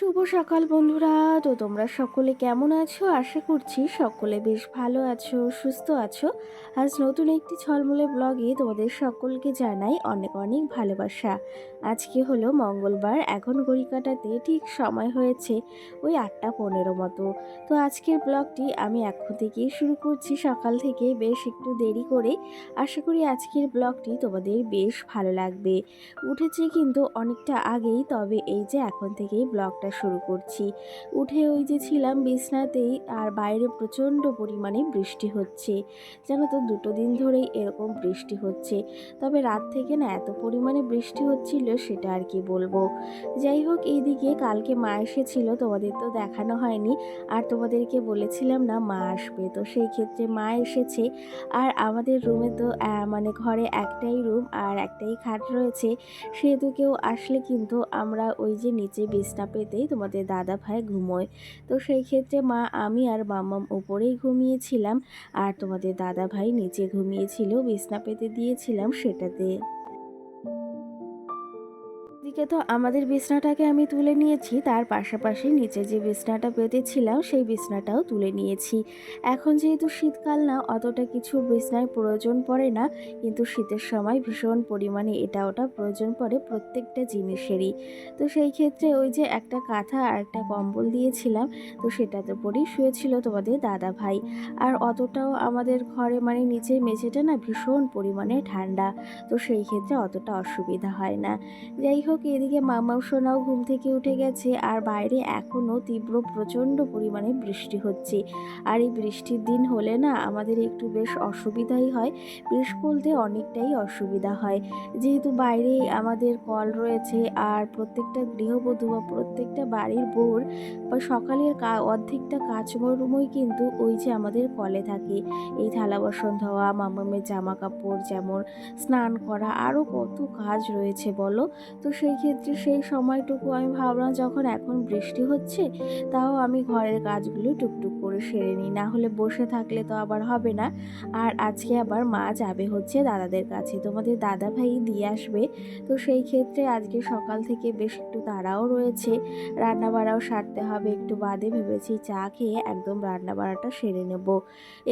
শুভ সকাল বন্ধুরা। তো তোমরা সকলে কেমন আছো? আশা করছি সকলে বেশ ভালো আছো, সুস্থ আছো। আজ নতুন একটি ঝলমলে ব্লগে তোমাদের সকলকে জানাই অনেক অনেক ভালোবাসা। আজকে হলো মঙ্গলবার, এখন ঘড়ি কাটাতে ঠিক সময় হয়েছে ওই 8টা 15 মতো। তো আজকের ব্লগটি আমি এখন থেকেই শুরু করছি, সকাল থেকে বেশ একটু দেরি করে। আশা করি আজকের ব্লগটি তোমাদের বেশ ভালো লাগবে। উঠেছি কিন্তু অনেকটা আগেই, তবে এই যে এখন থেকেই ব্লগটা শুরু করছি। উঠে ওই যে ছিলাম বিছনাতেই, আর বাইরে প্রচণ্ড পরিমাণে বৃষ্টি হচ্ছে। জানো তো 2 দিন ধরেই এরকম বৃষ্টি হচ্ছে। তবে রাত থেকে না এত পরিমাণে বৃষ্টি হচ্ছিল সেটা আর কি বলবো। যাই হোক, এইদিকে কালকে মা এসেছিল, তোমাদের তো দেখানো হয়নি। আর তোমাদেরকে বলেছিলাম না মা আসবে, তো সেই ক্ষেত্রে মা এসেছে। আর আমাদের রুমে তো মানে ঘরে একটাই রুম আর একটাই খাট রয়েছে, সেহেতু কেউ আসলে কিন্তু আমরা ওই যে নিচে বিছনা পেতেই তোমাদের দাদা ভাই ঘুমোয়। তো সেই ক্ষেত্রে মা, আমি আর মাম্মাম উপরেই ঘুমিয়েছিলাম, আর তোমাদের দাদা ভাই নিচে ঘুমিয়েছিল, বিছনা পেতে দিয়েছিলাম সেটাতে। দিকে তো আমাদের বিছনাটাকে আমি তুলে নিয়েছি, তার পাশাপাশি নিচে যে বিছনাটা পেতেছিলাম সেই বিছনাটাও তুলে নিয়েছি। এখন যেহেতু শীতকাল না, অতটা কিছু বিছনায় প্রয়োজন পড়ে না, কিন্তু শীতের সময় ভীষণ পরিমাণে এটা ওটা প্রয়োজন পড়ে প্রত্যেকটা জিনিসেরই। তো সেই ক্ষেত্রে ওই যে একটা কাঁথা আর একটা কম্বল দিয়েছিলাম, তো সেটাতে পরেই শুয়েছিল তোমাদের দাদা ভাই। আর অতটাও আমাদের ঘরে মানে নিচের মেঝেটা না ভীষণ পরিমাণে ঠান্ডা, তো সেই ক্ষেত্রে অতটা অসুবিধা হয় না। যাই হোক, এদিকে মামাও সোনাও ঘুম থেকে উঠে গেছে, আর বাইরে এখনও তীব্র প্রচণ্ড পরিমাণে বৃষ্টি হচ্ছে। আর এই বৃষ্টির দিন হলে না আমাদের একটু বেশ অসুবিধাই হয়, বেশ বলতে অনেকটাই অসুবিধা হয়। যেহেতু বাইরে আমাদের কল রয়েছে, আর প্রত্যেকটা গৃহবধূ বা প্রত্যেকটা বাড়ির বউর বা সকালের অর্ধেকটা কাজকর্মই কিন্তু ওই যে আমাদের কলে থাকে। এই থালা বাসন ধোয়া, মামামের জামা কাপড়, যেমন স্নান করা, আরও কত কাজ রয়েছে বলো। তো সেই ক্ষেত্রে সেই সময়টুকু আমি ভাবলাম যখন এখন বৃষ্টি হচ্ছে, তাও আমি ঘরের কাজগুলো টুকটুক করে সেরে নিই, না হলে বসে থাকলে তো আবার হবে না। আর আজকে আবার মা যাবে হচ্ছে দাদাদের কাছে, তোমাদের দাদা ভাই দিয়ে আসবে। তো সেই ক্ষেত্রে আজকে সকাল থেকে বেশ একটু তাড়াও রয়েছে, রান্না বাড়াও সারতে হবে একটু বাদে, ভেবেছি চা খেয়ে একদম রান্না বাড়াটা সেরে নেব।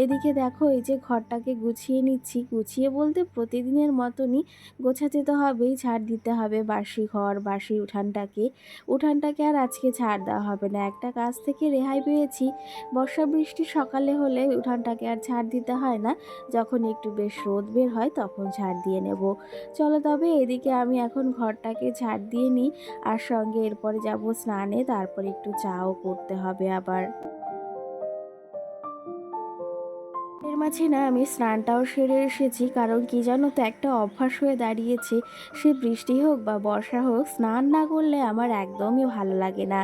এদিকে দেখো, এই যে ঘরটাকে গুছিয়ে নিচ্ছি, গুছিয়ে বলতে প্রতিদিনের মতনই গোছাতে তো হবেই, ঝাড় দিতে হবে বাসি ঘর, বাসি উঠানটাকে আর আজকে ঝাড় দেওয়া হবে না, একটা কাজ থেকে রেহাই পেয়েছি। বর্ষা বৃষ্টি সকালে হলে উঠানটাকে আর ঝাড় দিতে হয় না, যখন একটু বেশ রোদ বের হয় তখন ঝাড় দিয়ে নেব। চলো তবে এদিকে আমি এখন ঘরটাকে ঝাড় দিয়ে নিই, আর সঙ্গে এরপরে যাব স্নানে, তারপর একটু চাও করতে হবে আবার। এর মাঝে না আমি স্নানটাও সেরে এসেছি, কারণ কি জানো তো, একটা অভ্যাস হয়ে দাঁড়িয়েছে, সে বৃষ্টি হোক বা বর্ষা হোক, স্নান না করলে আমার একদমই ভালো লাগে না।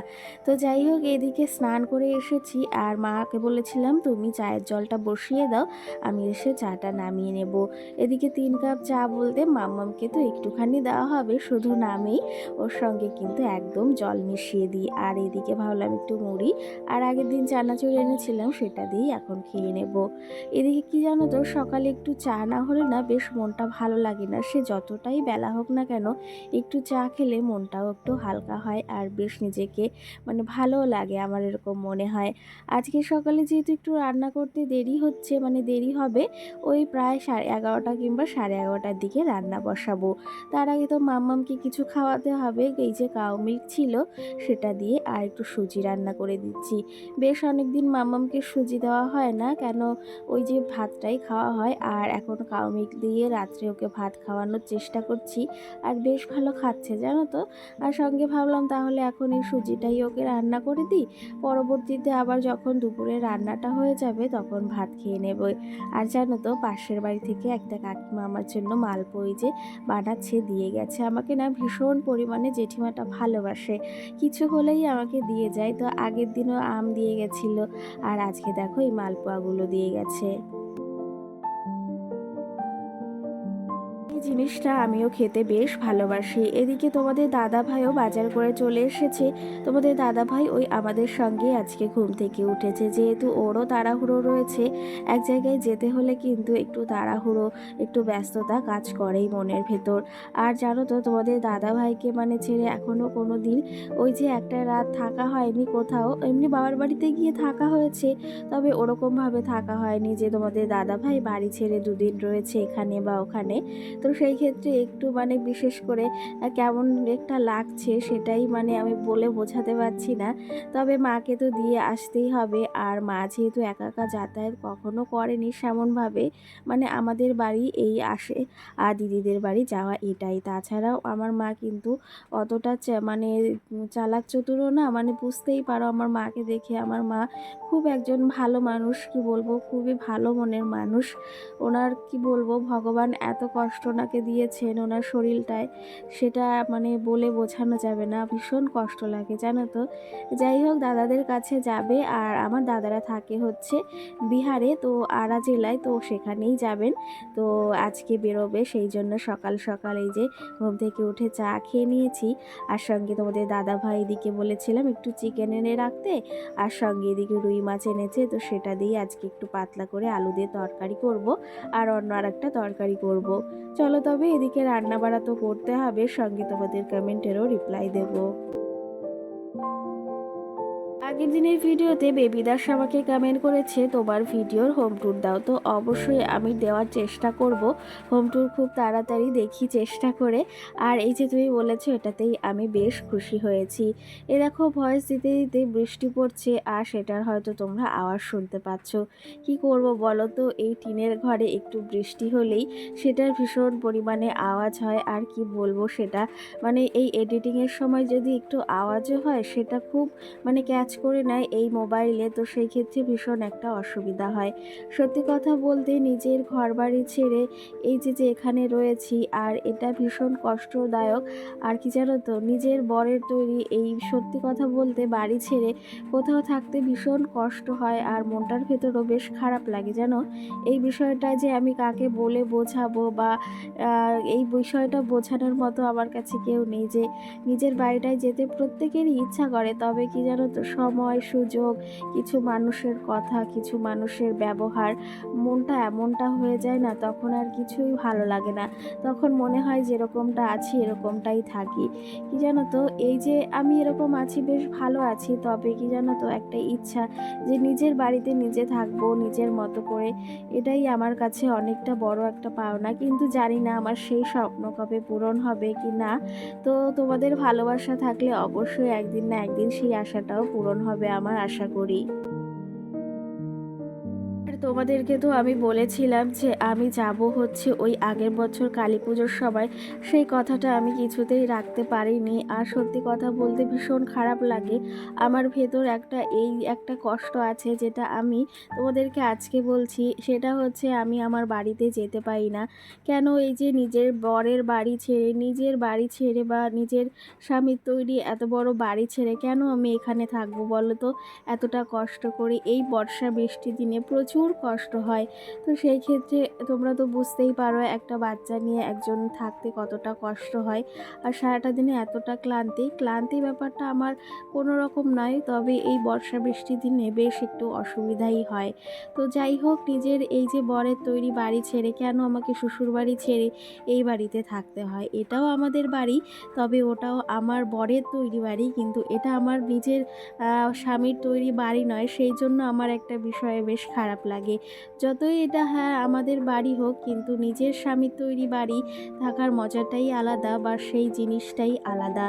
তো যাই হোক, এদিকে স্নান করে এসেছি, আর মাকে বলেছিলাম তুমি চায়ের জলটা বসিয়ে দাও, আমি এসে চাটা নামিয়ে নেব। এদিকে 3 কাপ চা বলতে মাম্মামকে তো একটুখানি দেওয়া হবে, শুধু নামেই ওর সঙ্গে কিন্তু একদম জল মিশিয়ে দিই। আর এদিকে ভাবলাম একটু মুড়ি আর আগের দিন চানাচুর এনেছিলাম সেটা দিয়েই এখন খেয়ে নেব। এদিকে কি জানো তো, সকালে একটু চা না হলে না বেশ মনটা ভালো লাগে না, সে যতটাই বেলা হোক না কেন, একটু চা খেলে মনটাও একটু হালকা হয়, আর বেশ নিজেকে মানে ভালোও লাগে, আমার এরকম মনে হয়। আজকে সকালে যেহেতু একটু রান্না করতে দেরি হচ্ছে, মানে দেরি হবে, ওই প্রায় 11:30 কিংবা 11:30টার দিকে রান্না বসাবো। তার আগে তো মাম্মামকে কিছু খাওয়াতে হবে, এই যে কাউ মিল্ক ছিল সেটা দিয়ে আর একটু সুজি রান্না করে দিচ্ছি। বেশ অনেকদিন মাম্মামকে সুজি দেওয়া হয় না, কেন ওই যে ভাতটাই খাওয়া হয়, আর এখন কাউমিক দিয়ে রাত্রে ওকে ভাত খাওয়ানোর চেষ্টা করছি, আর বেশ ভালো খাচ্ছে জানো তো। আর সঙ্গে ভাবলাম তাহলে এখন এই সুজিটাই ওকে রান্না করে দিই, পরবর্তীতে আবার যখন দুপুরে রান্নাটা হয়ে যাবে তখন ভাত খেয়ে নেব। আর জানো তো, পাশের বাড়ি থেকে একটা কাকিমা আমার জন্য মালপোই যে বানাচ্ছে দিয়ে গেছে আমাকে, না ভীষণ পরিমাণে জেঠিমাটা ভালোবাসে, কিছু হলেই আমাকে দিয়ে যায়। তো আগের দিনও আম দিয়ে গেছিলো, আর আজকে দেখো এই মালপোয়াগুলো দিয়ে গেছে। এই জিনিসটা আমিও খেতে বেশ ভালোবাসি। এদিকে তোমাদের দাদা ভাইও বাজার করে চলে এসেছে। তোমাদের দাদা ভাই ওই আমাদের সঙ্গে আজকে ঘুম থেকে উঠেছে, যেহেতু ওরও তাড়াহুড়ো রয়েছে। এক জায়গায় যেতে হলে কিন্তু একটু তাড়াহুড়ো, একটু ব্যস্ততা কাজ করেই মনের ভেতর। আর জানো তো, তোমাদের দাদা ভাইকে মানে ছেড়ে এখনও কোনো দিন ওই যে একটা রাত থাকা হয়নি কোথাও। এমনি বাবার বাড়িতে গিয়ে থাকা হয়েছে, তবে ওরকমভাবে থাকা হয়নি যে তোমাদের দাদা ভাই বাড়ি ছেড়ে দুদিন রয়েছে এখানে বা ওখানে। তো সেই ক্ষেত্রে একটু মানে বিশেষ করে কেমন একটা লাগছে সেটাই মানে আমি বলে বোঝাতে পারছি না। তবে মাকে তো দিয়ে আসতেই হবে, আর মা যেহেতু একা একা যাতায়াত কখনো করেনি সেমনভাবে, মানে আমাদের বাড়ি এই আসে আর দিদিদের বাড়ি যাওয়া এটাই। তাছাড়াও আমার মা কিন্তু অতটা মানে চালাক চতুরও না, মানে বুঝতেই পারো আমার মাকে দেখে। আমার মা খুব একজন ভালো মানুষ, কি বলবো, খুবই ভালো মনের মানুষ। ওনার কি বলবো, ভগবান এত কষ্ট ওনাকে দিয়েছেন ওনার শরীরটায়, সেটা মানে বলে বোঝানো যাবে না। ভীষণ কষ্ট লাগে জানো তো। যাই হোক, দাদাদের কাছে যাবে, আর আমার দাদারা থাকে হচ্ছে বিহারে, তো আরা জেলায়, তো সেখানেই যাবেন। তো আজকে বেরোবে, সেই জন্য সকাল সকাল এই যে ঘুম থেকে উঠে চা খেয়ে নিয়েছি। আর সঙ্গে তোমাদের দাদা ভাই এদিকে বলেছিলাম একটু চিকেন এনে রাখতে, আর সঙ্গে এদিকে রুই মাছ এনেছে, তো সেটা দিয়ে আজকে একটু পাতলা করে আলু দিয়ে তরকারি করব, আর অন্য আর একটা তরকারি করব। চলো তবে এদিকে রান্না বাড়া তো করতে হবে, সঙ্গে তোমাদের কমেন্টেরও রিপ্লাই দেবো। আগের দিনের ভিডিওতে বেবি দাস আমাকে কমেন্ট করেছে তোমার ভিডিওর হোম ট্যুর দাও, তো অবশ্যই আমি দেওয়ার চেষ্টা করব। হোম ট্যুর খুব তাড়াতাড়ি দেখি চেষ্টা করে। আর এই যে তুমি বলেছো, এটাতেই আমি বেশ খুশি হয়েছি। এ দেখো, ভয়েস দিতে দিতে বৃষ্টি পড়ছে, আর সেটার হয়তো তোমরা আওয়াজ শুনতে পাচ্ছ। কি করব বলো তো, এই টিনের ঘরে একটু বৃষ্টি হলেই সেটার ভীষণ পরিমাণে আওয়াজ হয়। আর কি বলবো সেটা, মানে এই এডিটিংয়ের সময় যদি একটু আওয়াজও হয়, সেটা খুব মানে ক্যাচ করে নেয় এই মোবাইলে, তো সেই ক্ষেত্রে ভীষণ একটা অসুবিধা হয়। সত্যি কথা বলতে, নিজের ঘরবাড়ি ছেড়ে এই যে এখানে রয়েছি, আর এটা ভীষণ কষ্টদায়ক। আর কি জানো তো, নিজের বরের তৈরি এই সত্যি কথা বলতে বাড়ি ছেড়ে কোথাও থাকতে ভীষণ কষ্ট হয়, আর মনটার ভেতরও বেশ খারাপ লাগে জানো। এই বিষয়টা যে আমি কাকে বলে বোঝাবো, বা এই বিষয়টা বোঝানোর মতো আমার কাছে কেউ নেই। যে নিজের বাড়িটায় যেতে প্রত্যেকেরই ইচ্ছা করে, তবে কি জানো তো, সময় সুযোগ, কিছু মানুষের কথা, কিছু মানুষের ব্যবহার, মনটা এমনটা হয়ে যায় না, তখন আর কিছুই ভালো লাগে না। তখন মনে হয় যেরকমটা আছি এরকমটাই থাকি। কি জানো তো, এই যে আমি এরকম আছি, বেশ ভালো আছি, তবে কি জানো তো, একটা ইচ্ছা যে নিজের বাড়িতে নিজে থাকবো নিজের মতো করে। এটাই আমার কাছে অনেকটা বড় একটা পাওনা, কিন্তু জানি না আমার সেই স্বপ্ন কবে পূরণ হবে কি না। তো তোমাদের ভালোবাসা থাকলে অবশ্যই একদিন না একদিন সেই আশাটাও পূরণ হবে আমার, আশা করি। আর তোমাদেরকে তো আমি বলেছিলাম যে আমি যাব হচ্ছে ওই আগের বছর কালী পুজোর সময়, সেই কথাটা আমি কিছুতেই রাখতে পারিনি। আর সত্যি কথা বলতে ভীষণ খারাপ লাগে। আমার ভেতর এই একটা কষ্ট আছে, যেটা আমি তোমাদেরকে আজকে বলছি। সেটা হচ্ছে আমি আমার বাড়িতে যেতে পারি না কেন। এই যে নিজের বরের বাড়ি ছেড়ে, নিজের বাড়ি ছেড়ে, বা নিজের স্বামীর তৈরি এত বড় বাড়ি ছেড়ে কেন আমি এখানে থাকবো বলো তো। এতটা কষ্ট করে এই বর্ষা বৃষ্টি দিনে প্রচুর কষ্ট হয়। তো সেই ক্ষেত্রে তোমরা তো বুঝতেই পারো একটা বাচ্চা নিয়ে একজন থাকতে কতটা কষ্ট হয়। আর সারাটা দিনে এতটা ক্লান্তি ব্যাপারটা আমার কোনো রকম নয়, তবে এই বর্ষা বৃষ্টি দিনে বেশ একটু অসুবিধাই হয়। তো যাই হোক, নিজের এই যে বরের তৈরি বাড়ি ছেড়ে কেন আমাকে শ্বশুর বাড়ি ছেড়ে এই বাড়িতে থাকতে হয়। এটাও আমাদের বাড়ি, তবে ওটাও আমার বরের তৈরি বাড়ি, কিন্তু এটা আমার নিজের স্বামীর তৈরি বাড়ি নয়। সেই জন্য আমার একটা বিষয়ে বেশ খারাপ লাগে। যতই এটা হ্যাঁ আমাদের বাড়ি হোক, কিন্তু নিজের স্বামীর তৈরি বাড়ি থাকার মজাটাই আলাদা, বা সেই জিনিসটাই আলাদা।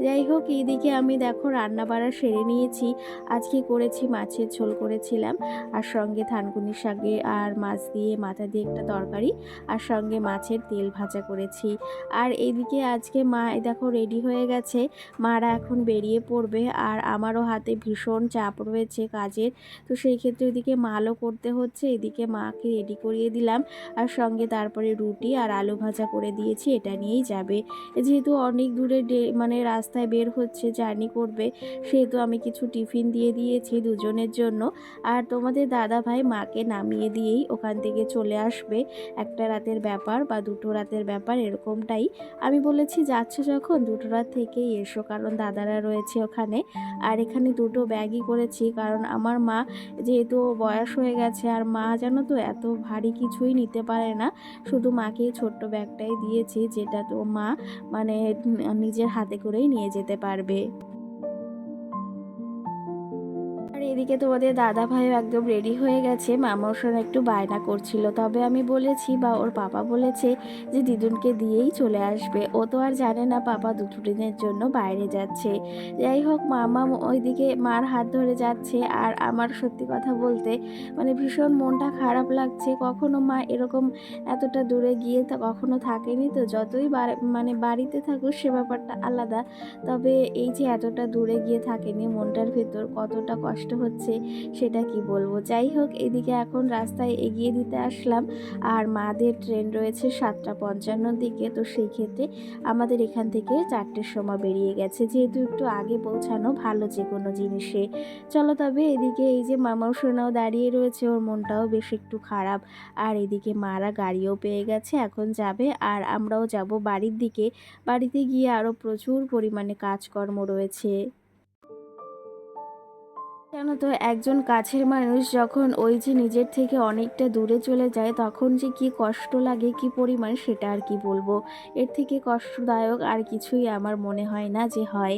যাই হোক, এইদিকে আমি দেখো রান্না বাড়া সেরে নিয়েছি। আজকে করেছি মাছের ঝোল করেছিলাম, আর সঙ্গে থানকুনি শাকে আর মাছ দিয়ে মাথা দিয়ে একটা তরকারি, আর সঙ্গে মাছের তেল ভাজা করেছি। আর এইদিকে আজকে মা দেখো রেডি হয়ে গেছে, মারা এখন বেরিয়ে পড়বে। আর আমারও হাতে ভীষণ চাপ রয়েছে কাজের, তো সেই ক্ষেত্রে ওইদিকে মালও করতে হচ্ছে। হচ্ছে, এদিকে মাকে রেডি করিয়ে দিলাম আর সঙ্গে তারপরে রুটি আর আলু ভাজা করে দিয়েছি, এটা নিয়েই যাবে। যেহেতু অনেক দূরে মানে রাস্তায় বের হচ্ছে, জার্নি করবে, সেহেতু আমি কিছু টিফিন দিয়ে দিয়েছি দুজনের জন্য। আর তোমাদের দাদাভাই মাকে নামিয়ে দিয়েই ওখান থেকে চলে আসবে। একটা রাতের ব্যাপার বা দুটো রাতের ব্যাপার এরকমটাই। আমি বলেছি যাচ্ছ যখন দুটো রাত থেকেই এসো, কারণ দাদারা রয়েছে ওখানে। আর এখানে দুটো ব্যাগই করেছি, কারণ আমার মা যেহেতু বয়স হয়ে গেছে, আর মা জানো তো এত ভারী কিছুই নিতে পারে না। শুধু মাকে ছোট্ট ব্যাগটাই দিয়েছি, যেটা তো মা মানে নিজের হাতে করেই নিয়ে যেতে পারবে। আর এদিকে তোমাদের দাদা ভাইও একদম রেডি হয়ে গেছে, মামার সঙ্গে একটু বায়না করছিল, তবে আমি বলেছি বা ওর পাপা বলেছে যে দিদুনকে দিয়েই চলে আসবে। ও তো আর জানে না পাপা দুটো দিনের জন্য বাইরে যাচ্ছে। যাই হোক, মামা ওইদিকে মার হাত ধরে যাচ্ছে, আর আমার সত্যি কথা বলতে মানে ভীষণ মনটা খারাপ লাগছে। কখনো মা এরকম এতটা দূরে গিয়ে তা কখনো থাকেনি, তো যতই মানে বাড়িতে থাকুক সে ব্যাপারটা আলাদা, তবে এই যে এতটা দূরে গিয়ে থাকেনি, মনটার ভেতর কতটা কষ্ট হচ্ছে সেটা কি বলবো। যাই হোক, এদিকে এখন রাস্তায় এগিয়ে দিতে আসলাম, আর মাদের ট্রেন রয়েছে 7:55 দিকে, তো সেই ক্ষেত্রে আমাদের এখান থেকে 4টের সময় বেরিয়ে গেছে, যেহেতু একটু আগে পৌঁছানো ভালো যে কোনো জিনিসে। চলো তবে এদিকে এই যে মামাও সোনাও দাঁড়িয়ে রয়েছে, ওর মনটাও বেশ একটু খারাপ। আর এদিকে মারা গাড়িও পেয়ে গেছে, এখন যাবে আর আমরাও যাব বাড়ির দিকে। বাড়িতে গিয়ে আরও প্রচুর পরিমাণে কাজকর্ম রয়েছে। জানো তো, একজন কাছের মানুষ যখন ওই যে নিজের থেকে অনেকটা দূরে চলে যায়, তখন যে কি কষ্ট লাগে, কি পরিমাণ, সেটা আর কি বলবো। এর থেকে কষ্টদায়ক আর কিছুই আমার মনে হয় না যে হয়।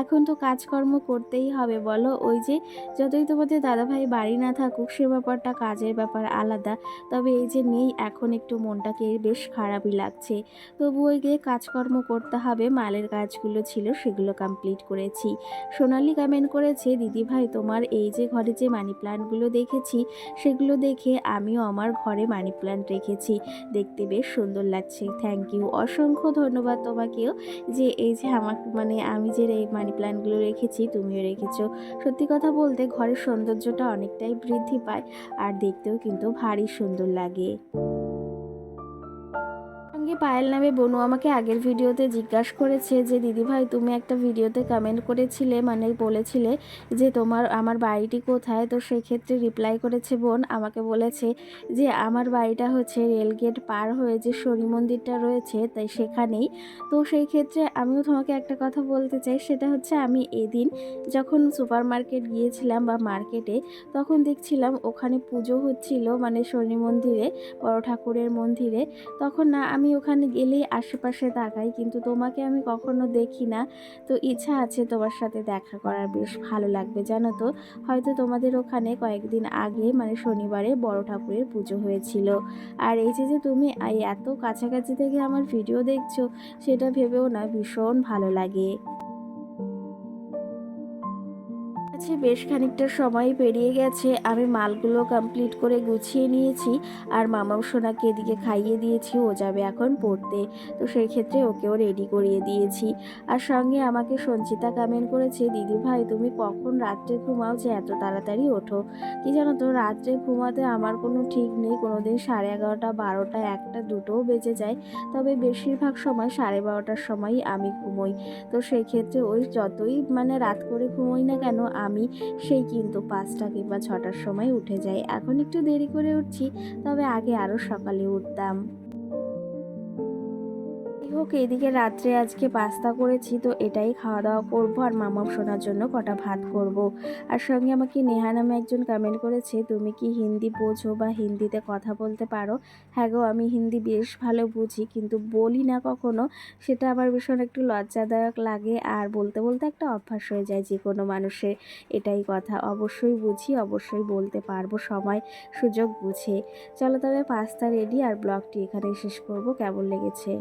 এখন তো কাজকর্ম করতেই হবে বলো, ওই যে যতই তোমাদের দাদাভাই বাড়ি না থাকুক সে ব্যাপারটা, কাজের ব্যাপার আলাদা। তবে এই যে নেই, এখন একটু মনটাকে বেশ খারাপই লাগছে। তবু ওই গিয়ে কাজকর্ম করতে হবে, মালের কাজগুলো ছিল সেগুলো কমপ্লিট করেছি। সোনালি কমেন্ট করেছে, দিদিভাই তোমার এই যে ঘরে যে মানি প্ল্যান্টগুলো দেখেছি, সেগুলো দেখে আমিও আমার ঘরে মানি প্ল্যান্ট রেখেছি, দেখতে বেশ সুন্দর লাগছে। থ্যাংক ইউ, অসংখ্য ধন্যবাদ তোমাকেও, যে এই যে আমার মানে আমি যে এই মানি প্ল্যান্টগুলো রেখেছি তুমিও রেখেছো। সত্যি কথা বলতে ঘরের সৌন্দর্যটা অনেকটাই বৃদ্ধি পায়, আর দেখতেও কিন্তু ভারী সুন্দর লাগে। সঙ্গে পায়েল নামে বোনু আমাকে আগের ভিডিওতে জিজ্ঞাসা করেছে যে দিদিভাই তুমি একটা ভিডিওতে কমেন্ট করেছিলে, মানে বলেছিলে যে তোমার আমার বাড়িটি কোথায়, তো সেক্ষেত্রে রিপ্লাই করেছে বোন, আমাকে বলেছে যে আমার বাড়িটা হচ্ছে রেলগেট পার হয়ে যে শনি মন্দিরটা রয়েছে তাই সেখানেই। তো সেই ক্ষেত্রে আমিও তোমাকে একটা কথা বলতে চাই, সেটা হচ্ছে আমি এদিন যখন সুপার মার্কেট গিয়েছিলাম বা মার্কেটে, তখন দেখছিলাম ওখানে পুজো হচ্ছিল, মানে শনি মন্দিরে, বড় ঠাকুরের মন্দিরে। তখন না আমি ওখানে গেলেই আশেপাশে তাকাই, কিন্তু তোমাকে আমি কখনো দেখি না। তো ইচ্ছা আছে তোমার সাথে দেখা করার, বেশ ভালো লাগবে জানো তো। হয়তো তোমাদের ওখানে কয়েকদিন আগে মানে শনিবারে বড় ঠাকুরের পুজো হয়েছিল। আর এই যে যে তুমি এই এত কাছাকাছি থেকে আমার ভিডিও দেখছো, সেটা ভেবেও না ভীষণ ভালো লাগে। আচ্ছা, বেশ খানিকটা সময় পেরিয়ে গেছে, আমি মালগুলো কমপ্লিট করে গুছিয়ে নিয়েছি, আর মামাও সোনাকে এদিকে খাইয়ে দিয়েছি, ও যাবে এখন পড়তে। তো সেই ক্ষেত্রে ওকেও রেডি করিয়ে দিয়েছি। আর সঙ্গে আমাকে সঞ্চিতা কমেন্ট করেছে, দিদি ভাই তুমি কখন রাত্রে ঘুমাও যে এত তাড়াতাড়ি ওঠো। কি জানো তো, রাত্রে ঘুমাতে আমার কোনো ঠিক নেই, কোনোদিন 11:30, 12টা, 1টা, 2টোও বেজে যায়, তবে বেশিরভাগ সময় 12:30টার সময়ই আমি ঘুমোই। তো সেই ক্ষেত্রে ওই যতই মানে রাত করে ঘুমোই না কেন, আমি সেই কিন্তু 5টা কিংবা 6টার সময় উঠে যাই। এখন একটু দেরি করে উঠছি, তবে আগে আরও সকালে উঠতাম। যাই হোক, এদিকে রাত্রে আজকে পাস্তা করেছি, তো এটাই খাওয়া দাওয়া করবো, আর মামাও শোনার জন্য কটা ভাত করব। আর সঙ্গে আমাকে নেহা নামে একজন কমেন্ট করেছে, তুমি কি হিন্দি বোঝো বা হিন্দিতে কথা বলতে পারো? হ্যাঁ গো, আমি হিন্দি বেশ ভালো বুঝি, কিন্তু বলি না কখনো, সেটা আমার ভীষণ একটু লজ্জাদায়ক লাগে, আর বলতে বলতে একটা অভ্যাস হয়ে যায় যে কোনো মানুষের। এটাই কথা, অবশ্যই বুঝি, অবশ্যই বলতে পারবো সময় সুযোগ বুঝে। চলো তবে পাস্তা রেডি, আর ব্লগটি এখানেই শেষ করব। কেমন লেগেছে?